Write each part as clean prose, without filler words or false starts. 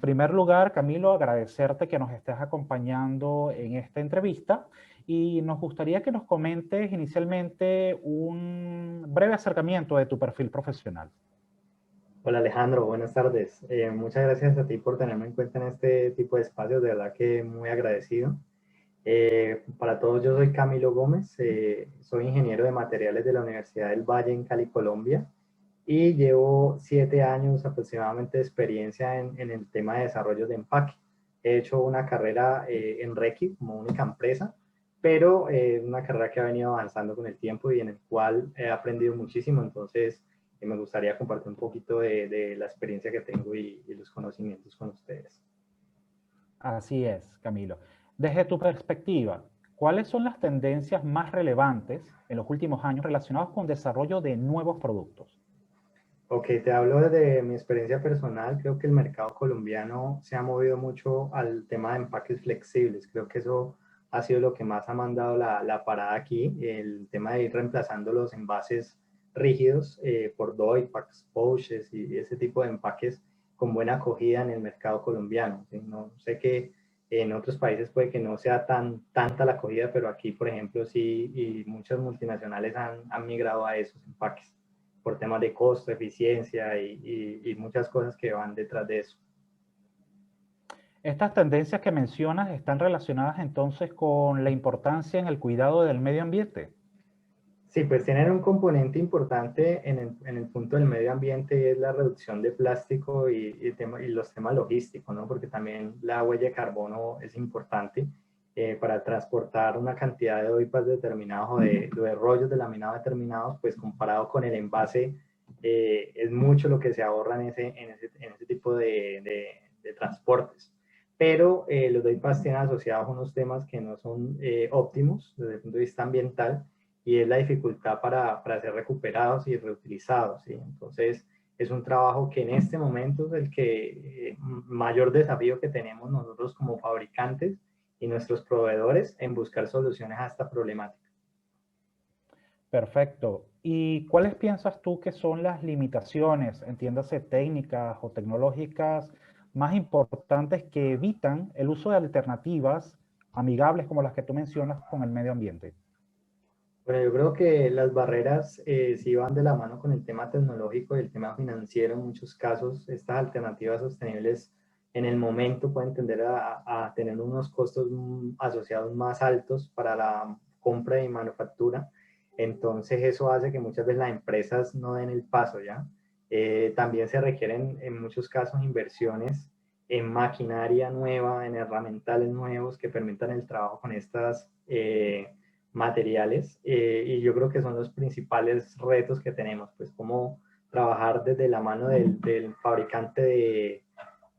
primer lugar, Camilo, agradecerte que nos estés acompañando en esta entrevista y nos gustaría que nos comentes inicialmente un breve acercamiento de tu perfil profesional. Hola Alejandro, buenas tardes. Muchas gracias a ti por tenerme en cuenta en este tipo de espacios, de verdad que muy agradecido. Para todos, yo soy Camilo Gómez, soy ingeniero de materiales de la Universidad del Valle en Cali, Colombia, y llevo 7 años aproximadamente de experiencia en el tema de desarrollo de empaque. He hecho una carrera en Reiki como única empresa, pero una carrera que ha venido avanzando con el tiempo y en el cual he aprendido muchísimo, entonces me gustaría compartir un poquito de la experiencia que tengo y los conocimientos con ustedes. Así es, Camilo. Desde tu perspectiva, ¿cuáles son las tendencias más relevantes en los últimos años relacionadas con desarrollo de nuevos productos? Ok, te hablo desde mi experiencia personal. Creo que el mercado colombiano se ha movido mucho al tema de empaques flexibles. Creo que eso ha sido lo que más ha mandado la parada aquí, el tema de ir reemplazando los envases rígidos por doy packs, pouches y ese tipo de empaques con buena acogida en el mercado colombiano. ¿Sí? No sé que en otros países puede que no sea tanta la acogida, pero aquí, por ejemplo, sí, y muchas multinacionales han migrado a esos empaques por temas de costo, eficiencia y muchas cosas que van detrás de eso. Estas tendencias que mencionas están relacionadas entonces con la importancia en el cuidado del medio ambiente. Sí, pues tienen un componente importante en el punto del medio ambiente, es la reducción de plástico y los temas logísticos, ¿no? Porque también la huella de carbono es importante para transportar una cantidad de OIPAs determinados o de rollos de laminado determinados, pues comparado con el envase, es mucho lo que se ahorra en ese tipo de transportes. Pero los OIPAs tienen asociados unos temas que no son óptimos desde el punto de vista ambiental, y es la dificultad para ser recuperados y reutilizados, ¿sí? Entonces, es un trabajo que en este momento es el que mayor desafío que tenemos nosotros como fabricantes y nuestros proveedores en buscar soluciones a esta problemática. Perfecto. ¿Y cuáles piensas tú que son las limitaciones, entiéndase técnicas o tecnológicas, más importantes que evitan el uso de alternativas amigables como las que tú mencionas con el medio ambiente? Bueno, yo creo que las barreras sí van de la mano con el tema tecnológico y el tema financiero. En muchos casos, estas alternativas sostenibles en el momento pueden tender a tener unos costos asociados más altos para la compra y manufactura. Entonces, eso hace que muchas veces las empresas no den el paso, ¿ya? También se requieren en muchos casos inversiones en maquinaria nueva, en herramientales nuevos que permitan el trabajo con estas materiales, y yo creo que son los principales retos que tenemos, pues cómo trabajar desde la mano del fabricante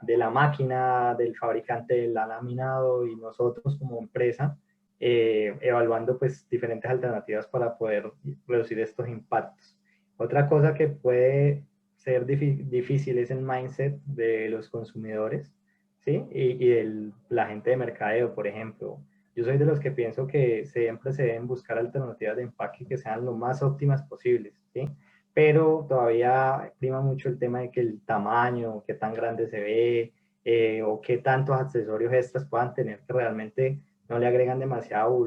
de la máquina, del fabricante del laminado y nosotros como empresa, evaluando pues diferentes alternativas para poder reducir estos impactos. Otra cosa que puede ser difícil es el mindset de los consumidores, ¿sí? Y de la gente de mercadeo, por ejemplo. Yo soy de los que pienso que siempre se deben buscar alternativas de empaque que sean lo más óptimas posibles, ¿sí? Pero todavía prima mucho el tema de que el tamaño, qué tan grande se ve, o qué tantos accesorios extras puedan tener que realmente no le agregan demasiado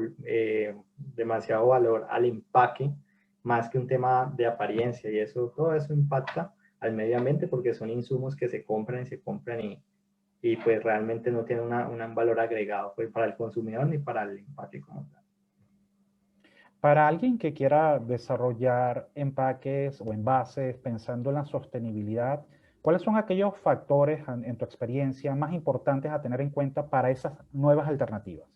valor al empaque, más que un tema de apariencia, y eso, todo eso impacta al medio ambiente porque son insumos que se compran y se compran y pues realmente no tiene un valor agregado pues, para el consumidor ni para el empaque como tal. Para alguien que quiera desarrollar empaques o envases pensando en la sostenibilidad, ¿cuáles son aquellos factores en tu experiencia más importantes a tener en cuenta para esas nuevas alternativas?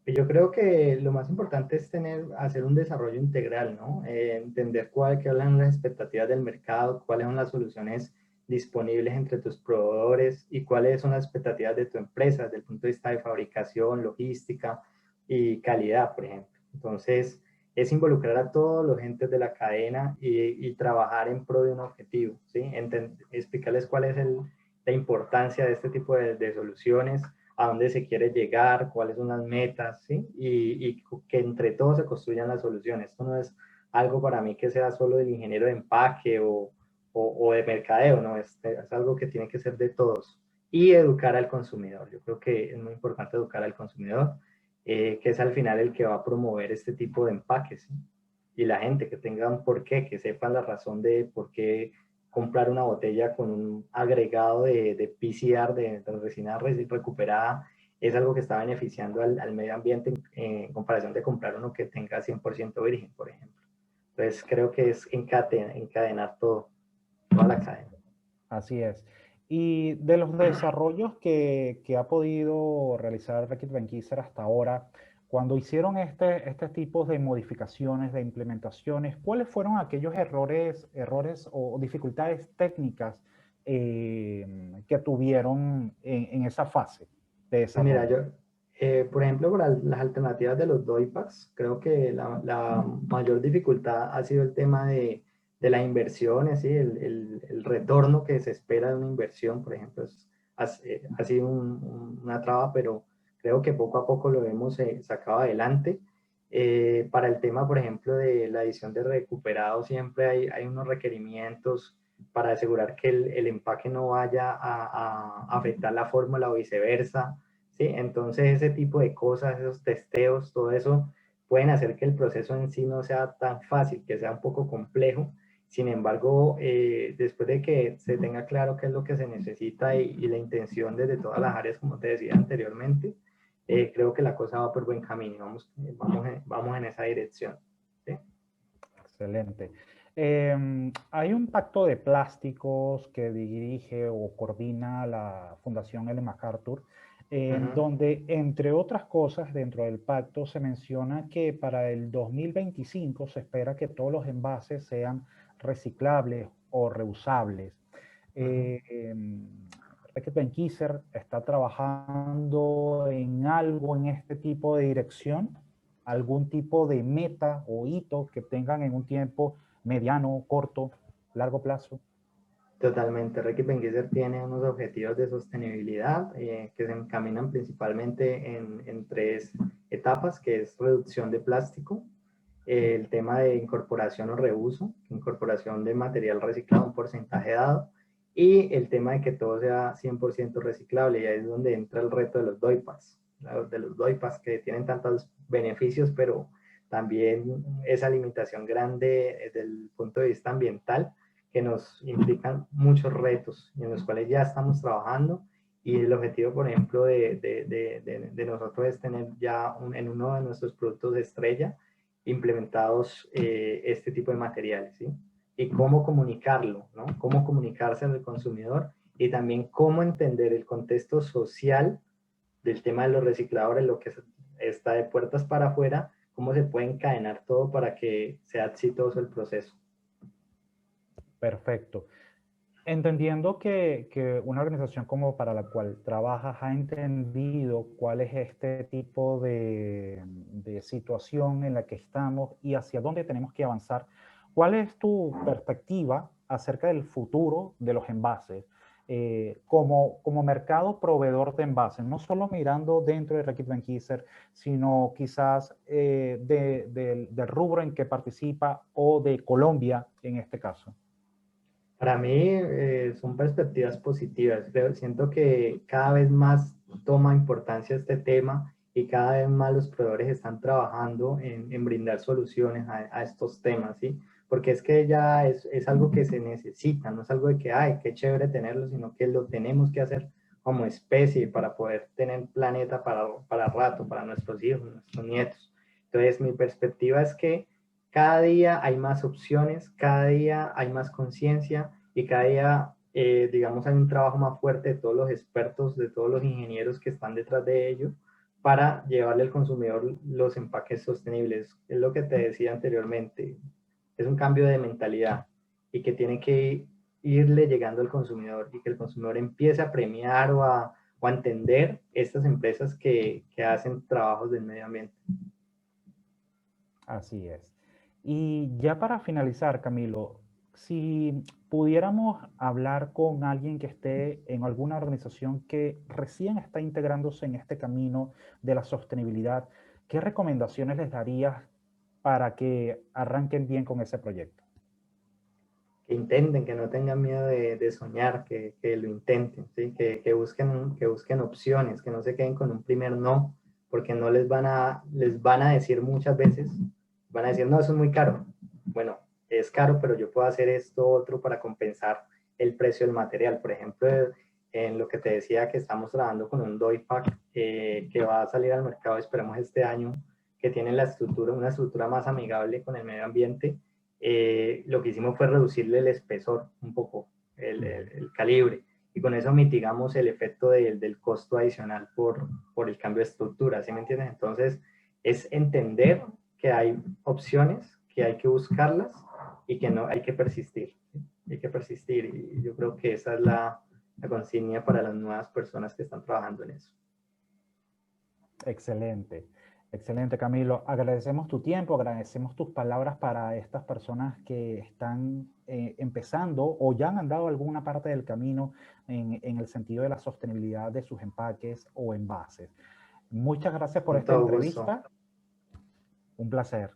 Y yo creo que lo más importante es hacer un desarrollo integral, ¿no? Entender cuáles son las expectativas del mercado, cuáles son las soluciones disponibles entre tus proveedores y cuáles son las expectativas de tu empresa desde el punto de vista de fabricación, logística y calidad, por ejemplo. Entonces, es involucrar a todos los entes de la cadena y trabajar en pro de un objetivo, ¿sí? Explicarles cuál es la importancia de este tipo de soluciones, a dónde se quiere llegar, cuáles son las metas, ¿sí? Y que entre todos se construyan las soluciones. Esto no es algo para mí que sea solo del ingeniero de empaque o de mercadeo, ¿no? Es algo que tiene que ser de todos. y educar al consumidor. Yo creo que es muy importante educar al consumidor, que es al final el que va a promover este tipo de empaques, ¿sí? Y la gente que tenga un porqué, que sepa la razón de por qué comprar una botella con un agregado de PCR, de resina recuperada, es algo que está beneficiando al medio ambiente en comparación de comprar uno que tenga 100% virgen, por ejemplo. Entonces creo que es encadenar todo, toda la cadena. Así es. Y de los desarrollos que ha podido realizar Reckitt Benckiser hasta ahora, cuando hicieron este tipo de modificaciones, de implementaciones, ¿cuáles fueron aquellos errores o dificultades técnicas que tuvieron en esa fase de Pues mira, desarrollo? yo, por ejemplo, para las alternativas de los doypacks, creo que la mayor dificultad ha sido el tema de la inversión, ¿sí? El retorno que se espera de una inversión, por ejemplo, ha sido una traba, pero creo que poco a poco lo hemos sacado adelante. Para el tema, por ejemplo, de la edición de recuperado, siempre hay unos requerimientos para asegurar que el empaque no vaya a afectar la fórmula o viceversa. ¿Sí? Entonces ese tipo de cosas, esos testeos, todo eso pueden hacer que el proceso en sí no sea tan fácil, que sea un poco complejo. Sin embargo, después de que se tenga claro qué es lo que se necesita y la intención desde todas las áreas, como te decía anteriormente, creo que la cosa va por buen camino, vamos en esa dirección. ¿Sí? Excelente. Hay un pacto de plásticos que dirige o coordina la Fundación Ellen MacArthur, en Ujú. donde, entre otras cosas, dentro del pacto se menciona que para el 2025 se espera que todos los envases sean reciclables o reusables. Uh-huh. Eh, em, Reckitt Benckiser está trabajando en algo en este tipo de dirección, algún tipo de meta o hito que tengan en un tiempo mediano, corto, largo plazo. Totalmente. Reckitt Benckiser tiene unos objetivos de sostenibilidad que se encaminan principalmente en tres etapas, que es reducción de plástico, el tema de incorporación o reuso, incorporación de material reciclado, un porcentaje dado, y el tema de que todo sea 100% reciclable, y ahí es donde entra el reto de los doypas, de los doypas que tienen tantos beneficios, pero también esa limitación grande desde el punto de vista ambiental que nos implican muchos retos y en los cuales ya estamos trabajando y el objetivo, por ejemplo, de nosotros es tener ya en uno de nuestros productos de estrella implementados este tipo de materiales, ¿sí? Y cómo comunicarlo, ¿no? Cómo comunicarse al consumidor y también cómo entender el contexto social del tema de los recicladores, lo que está de puertas para afuera, cómo se puede encadenar todo para que sea exitoso el proceso. Perfecto. Entendiendo que una organización como para la cual trabajas ha entendido cuál es este tipo de situación en la que estamos y hacia dónde tenemos que avanzar, ¿cuál es tu perspectiva acerca del futuro de los envases como mercado proveedor de envases? No solo mirando dentro de Reckitt Benckiser, sino quizás del rubro en que participa o de Colombia en este caso. Para mí son perspectivas positivas. Siento que cada vez más toma importancia este tema y cada vez más los proveedores están trabajando en brindar soluciones a estos temas, ¿sí? Porque es que ya es algo que se necesita, no es algo de que, ay, qué chévere tenerlo, sino que lo tenemos que hacer como especie para poder tener planeta para rato, para nuestros hijos, nuestros nietos. Entonces, mi perspectiva es que cada día hay más opciones, cada día hay más conciencia y cada día, digamos, hay un trabajo más fuerte de todos los expertos, de todos los ingenieros que están detrás de ello para llevarle al consumidor los empaques sostenibles. Es lo que te decía anteriormente, es un cambio de mentalidad y que tiene que irle llegando al consumidor y que el consumidor empiece a premiar o a entender estas empresas que hacen trabajos del medio ambiente. Así es. Y ya para finalizar, Camilo, si pudiéramos hablar con alguien que esté en alguna organización que recién está integrándose en este camino de la sostenibilidad, ¿qué recomendaciones les darías para que arranquen bien con ese proyecto? intenten, que no tengan miedo de soñar, que lo intenten, ¿sí? Que busquen opciones, que no se queden con un primer no, porque no les van a decir muchas veces, van a decir, no, eso es muy caro. Bueno, es caro, pero yo puedo hacer esto otro para compensar el precio del material. Por ejemplo, en lo que te decía que estamos trabajando con un Doypack que va a salir al mercado, esperemos este año, que tiene una estructura más amigable con el medio ambiente. Lo que hicimos fue reducirle el espesor un poco, el calibre, y con eso mitigamos el efecto del costo adicional por el cambio de estructura, ¿sí me entiendes? Entonces, es entender que hay opciones, que hay que buscarlas y que no hay que persistir. ¿Sí? Hay que persistir, y yo creo que esa es la consigna para las nuevas personas que están trabajando en eso. Excelente, excelente Camilo. Agradecemos tu tiempo, agradecemos tus palabras para estas personas que están empezando o ya han andado alguna parte del camino en el sentido de la sostenibilidad de sus empaques o envases. Muchas gracias por Con esta todo gusto. entrevista. Un placer.